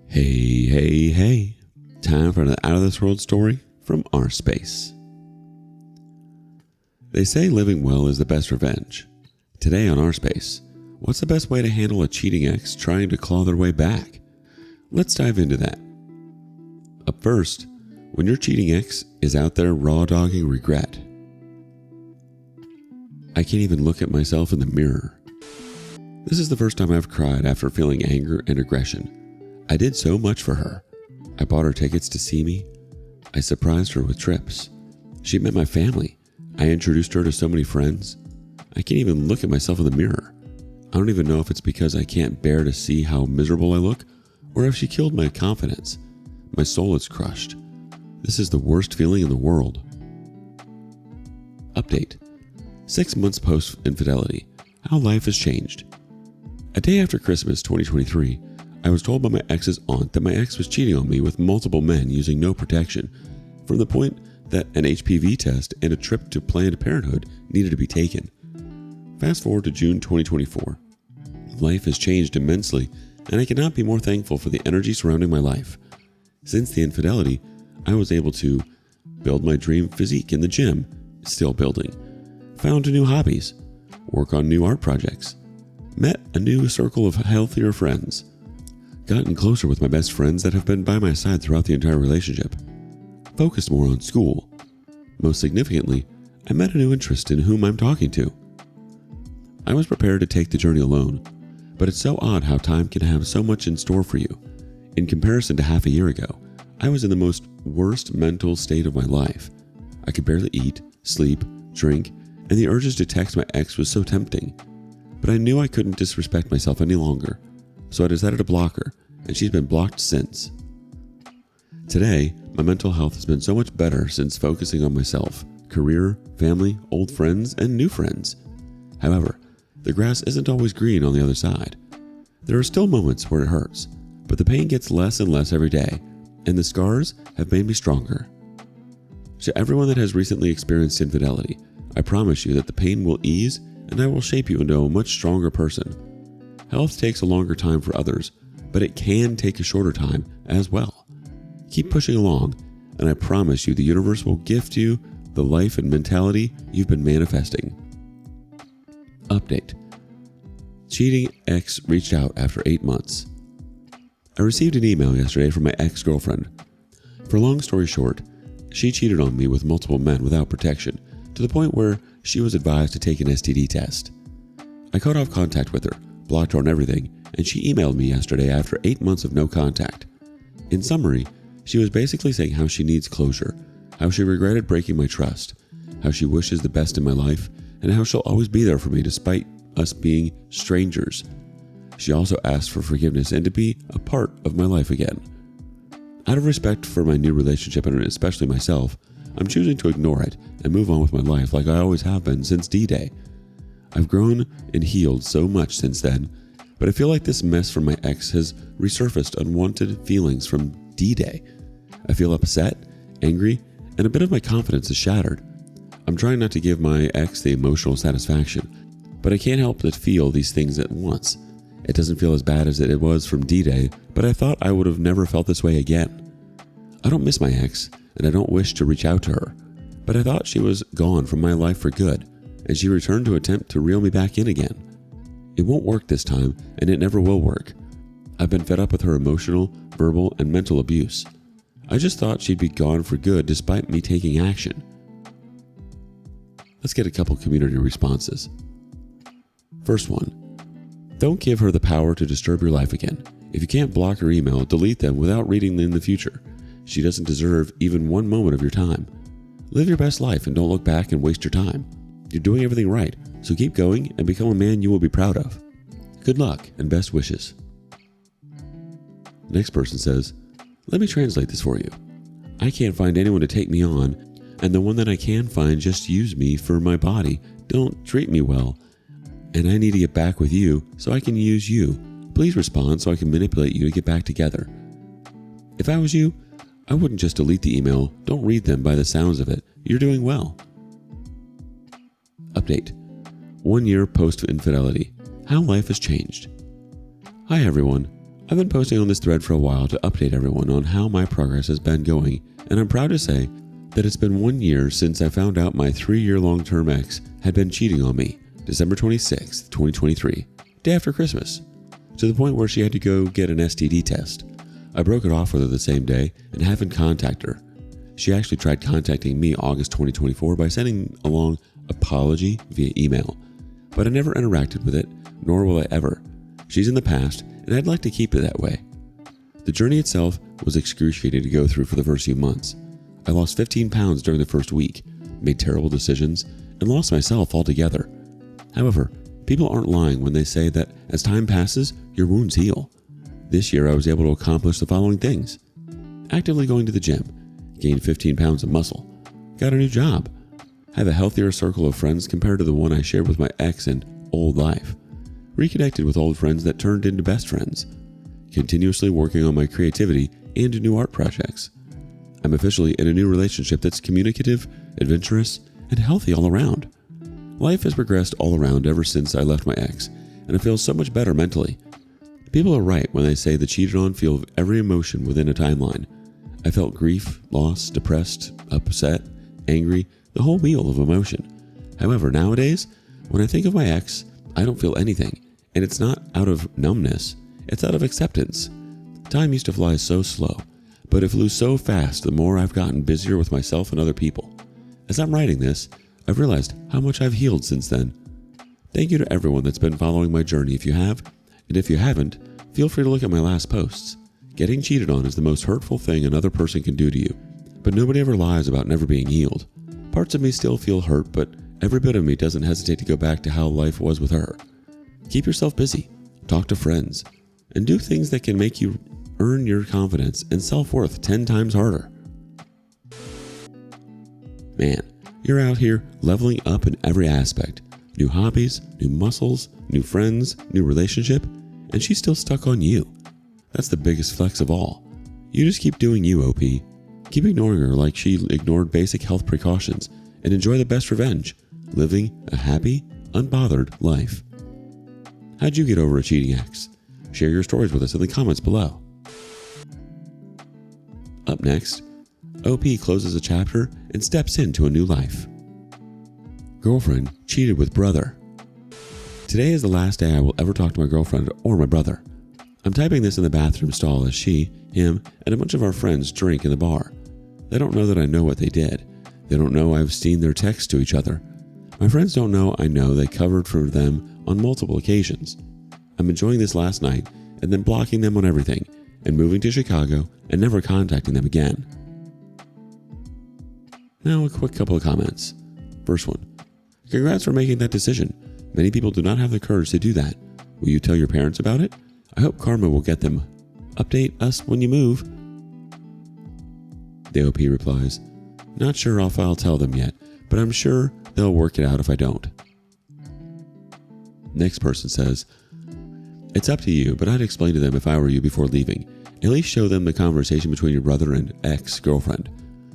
Hey. Time for an out-of-this-world story from rSpace. They say living well is the best revenge. Today on rSpace, what's the best way to handle a cheating ex trying to claw their way back? Let's dive into that. Up first, when your cheating ex is out there raw-dogging regret. I can't even look at myself in the mirror. This is the first time I've cried after feeling anger and aggression. I did so much for her. I bought her tickets to see me. I surprised her with trips. She met my family. I introduced her to so many friends. I can't even look at myself in the mirror. I don't even know if it's because I can't bear to see how miserable I look, or if she killed my confidence. My soul is crushed. This is the worst feeling in the world. Update. 6 months post-infidelity. How life has changed. A day after Christmas 2023, I was told by my ex's aunt that my ex was cheating on me with multiple men using no protection, from the point that an HPV test and a trip to Planned Parenthood needed to be taken. Fast forward to June 2024. Life has changed immensely, and I cannot be more thankful for the energy surrounding my life. Since the infidelity, I was able to build my dream physique in the gym, still building, found new hobbies, work on new art projects, met a new circle of healthier friends, gotten closer with my best friends that have been by my side throughout the entire relationship, focused more on school. Most significantly, I met a new interest in whom I'm talking to. I was prepared to take the journey alone, but it's so odd how time can have so much in store for you. In comparison to half a year ago, I was in the most worst mental state of my life. I could barely eat, sleep, drink, and the urges to text my ex was so tempting. But I knew I couldn't disrespect myself any longer, so I decided to block her, and she's been blocked since. Today, my mental health has been so much better since focusing on myself, career, family, old friends, and new friends. However, the grass isn't always green on the other side. There are still moments where it hurts, but the pain gets less and less every day, and the scars have made me stronger. To everyone that has recently experienced infidelity, I promise you that the pain will ease, and I will shape you into a much stronger person. Health takes a longer time for others, but it can take a shorter time as well. Keep pushing along, and I promise you the universe will gift you the life and mentality you've been manifesting. Update. Cheating ex reached out after 8 months. I received an email yesterday from my ex-girlfriend. For long story short, she cheated on me with multiple men without protection, to the point where she was advised to take an STD test. I cut off contact with her, blocked her on everything, and she emailed me yesterday after 8 months of no contact. In summary, she was basically saying how she needs closure, how she regretted breaking my trust, how she wishes the best in my life, and how she'll always be there for me despite us being strangers. She also asked for forgiveness and to be a part of my life again. Out of respect for my new relationship and especially myself, I'm choosing to ignore it and move on with my life like I always have been since D-Day. I've grown and healed so much since then, but I feel like this mess from my ex has resurfaced unwanted feelings from D-Day. I feel upset, angry, and a bit of my confidence is shattered. I'm trying not to give my ex the emotional satisfaction, but I can't help but feel these things at once. It doesn't feel as bad as it was from D-Day, but I thought I would have never felt this way again. I don't miss my ex, and I don't wish to reach out to her, but I thought she was gone from my life for good, and she returned to attempt to reel me back in again. It won't work this time, and it never will work. I've been fed up with her emotional, verbal, and mental abuse. I just thought she'd be gone for good despite me taking action. Let's get a couple community responses. First one. Don't give her the power to disturb your life again. If you can't block her email, delete them without reading them in the future. She doesn't deserve even one moment of your time. Live your best life and don't look back and waste your time. You're doing everything right, so keep going and become a man you will be proud of. Good luck and best wishes. The next person says, let me translate this for you. I can't find anyone to take me on, and the one that I can find just use me for my body, don't treat me well, and I need to get back with you so I can use you. Please respond so I can manipulate you to get back together. If I was you, I wouldn't just delete the email. Don't read them by the sounds of it. You're doing well. Update. 1 year post-infidelity. How life has changed. Hi everyone. I've been posting on this thread for a while to update everyone on how my progress has been going, and I'm proud to say that it's been 1 year since I found out my 3-year long-term ex had been cheating on me, December 26th, 2023, day after Christmas, to the point where she had to go get an STD test. I broke it off with her the same day and haven't contacted her. She actually tried contacting me August 2024 by sending along apology via email, but I never interacted with it, nor will I ever. She's in the past, and I'd like to keep it that way. The journey itself was excruciating to go through for the first few months. I lost 15 pounds during the first week, made terrible decisions, and lost myself altogether. However, people aren't lying when they say that as time passes, your wounds heal. This year I was able to accomplish the following things: actively going to the gym, gained 15 pounds of muscle, got a new job, have a healthier circle of friends compared to the one I shared with my ex in old life, reconnected with old friends that turned into best friends, continuously working on my creativity and new art projects. I'm officially in a new relationship that's communicative, adventurous, and healthy all around. Life has progressed all around ever since I left my ex, and I feel so much better mentally. People are right when they say the cheated on feel every emotion within a timeline. I felt grief, loss, depressed, upset, angry, the whole wheel of emotion. However, nowadays, when I think of my ex, I don't feel anything, and it's not out of numbness, it's out of acceptance. Time used to fly so slow, but it flew so fast the more I've gotten busier with myself and other people. As I'm writing this, I've realized how much I've healed since then. Thank you to everyone that's been following my journey if you have, and if you haven't, feel free to look at my last posts. Getting cheated on is the most hurtful thing another person can do to you, but nobody ever lies about never being healed. Parts of me still feel hurt, but every bit of me doesn't hesitate to go back to how life was with her. Keep yourself busy, talk to friends, and do things that can make you earn your confidence and self-worth 10 times harder. Man, you're out here leveling up in every aspect. New hobbies, new muscles, new friends, new relationship, and she's still stuck on you. That's the biggest flex of all. You just keep doing you, OP. Keep ignoring her like she ignored basic health precautions, and enjoy the best revenge, living a happy, unbothered life. How'd you get over a cheating ex? Share your stories with us in the comments below. Up next, OP closes a chapter and steps into a new life. Girlfriend cheated with brother. Today is the last day I will ever talk to my girlfriend or my brother. I'm typing this in the bathroom stall as she, him, and a bunch of our friends drink in the bar. They don't know that I know what they did. They don't know I've seen their texts to each other. My friends don't know I know they covered for them on multiple occasions. I'm enjoying this last night and then blocking them on everything and moving to Chicago and never contacting them again. Now a quick couple of comments. First one. Congrats for making that decision. Many people do not have the courage to do that. Will you tell your parents about it? I hope karma will get them. Update us when you move. The OP replies, not sure if I'll tell them yet, but I'm sure they'll work it out if I don't. Next person says, it's up to you, but I'd explain to them if I were you before leaving. At least show them the conversation between your brother and ex-girlfriend.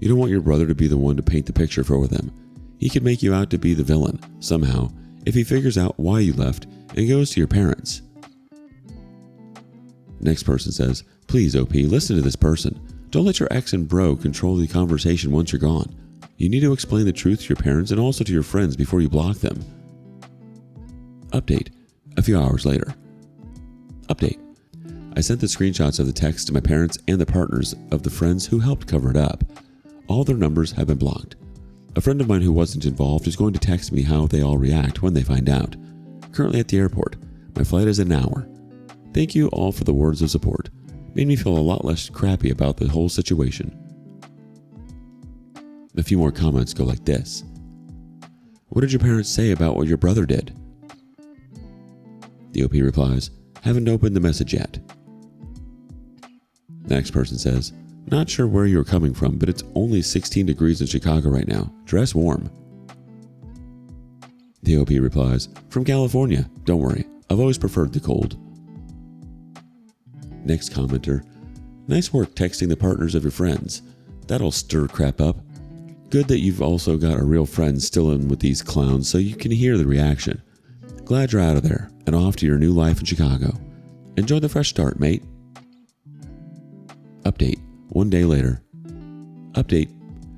You don't want your brother to be the one to paint the picture for them. He could make you out to be the villain, somehow, if he figures out why you left and goes to your parents. Next person says, please OP, listen to this person. Don't let your ex and bro control the conversation once you're gone. You need to explain the truth to your parents and also to your friends before you block them. Update. A few hours later. Update. I sent the screenshots of the text to my parents and the partners of the friends who helped cover it up. All their numbers have been blocked. A friend of mine who wasn't involved is going to text me how they all react when they find out. Currently at the airport. My flight is in an hour. Thank you all for the words of support. Made me feel a lot less crappy about the whole situation. A few more comments go like this. What did your parents say about what your brother did? The OP replies, haven't opened the message yet. The next person says, not sure where you're coming from, but it's only 16 degrees in Chicago right now. Dress warm. The OP replies, from California. Don't worry. I've always preferred the cold. Next commenter, nice work texting the partners of your friends. That'll stir crap up. Good that you've also got a real friend still in with these clowns so you can hear the reaction. Glad you're out of there and off to your new life in Chicago. Enjoy the fresh start, mate. Update. 1 day later. Update.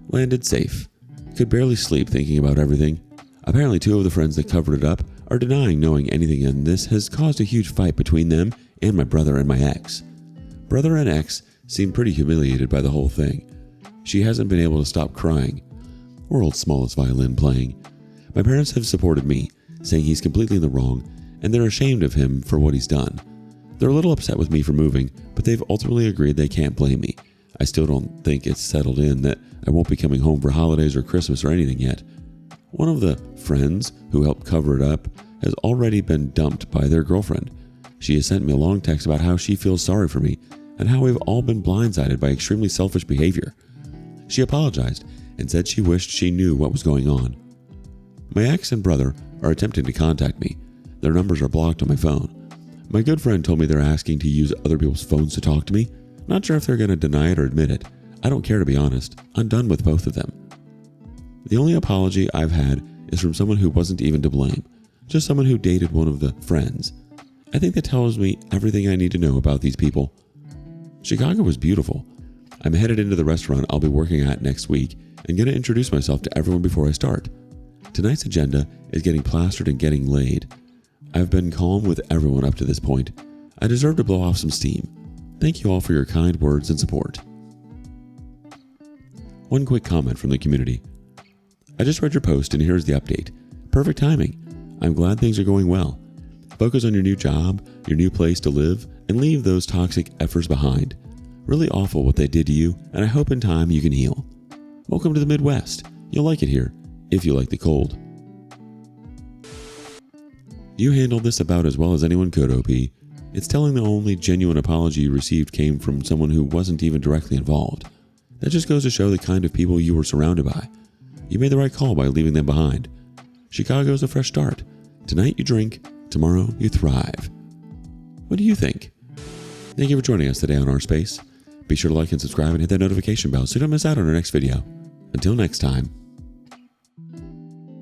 Landed safe. Could barely sleep thinking about everything. Apparently 2 of the friends that covered it up are denying knowing anything, and this has caused a huge fight between them and my brother and my ex. Brother and ex seem pretty humiliated by the whole thing. She hasn't been able to stop crying. World's smallest violin playing. My parents have supported me, saying he's completely in the wrong, and they're ashamed of him for what he's done. They're a little upset with me for moving, but they've ultimately agreed they can't blame me. I still don't think it's settled in that I won't be coming home for holidays or Christmas or anything yet. One of the friends who helped cover it up has already been dumped by their girlfriend. She has sent me a long text about how she feels sorry for me and how we've all been blindsided by extremely selfish behavior. She apologized and said she wished she knew what was going on. My ex and brother are attempting to contact me. Their numbers are blocked on my phone. My good friend told me they're asking to use other people's phones to talk to me. Not sure if they're going to deny it or admit it. I don't care, to be honest. I'm done with both of them. The only apology I've had is from someone who wasn't even to blame. Just someone who dated one of the friends. I think that tells me everything I need to know about these people. Chicago was beautiful. I'm headed into the restaurant I'll be working at next week and going to introduce myself to everyone before I start. Tonight's agenda is getting plastered and getting laid. I've been calm with everyone up to this point. I deserve to blow off some steam. Thank you all for your kind words and support. One quick comment from the community. I just read your post and here's the update. Perfect timing. I'm glad things are going well. Focus on your new job, your new place to live, and leave those toxic effers behind. Really awful what they did to you, and I hope in time you can heal. Welcome to the Midwest. You'll like it here, if you like the cold. You handled this about as well as anyone could, OP. It's telling the only genuine apology you received came from someone who wasn't even directly involved. That just goes to show the kind of people you were surrounded by. You made the right call by leaving them behind. Chicago's a fresh start. Tonight you drink, tomorrow you thrive. What do you think? Thank you for joining us today on rSpace. Be sure to like and subscribe and hit that notification bell so you don't miss out on our next video. Until next time.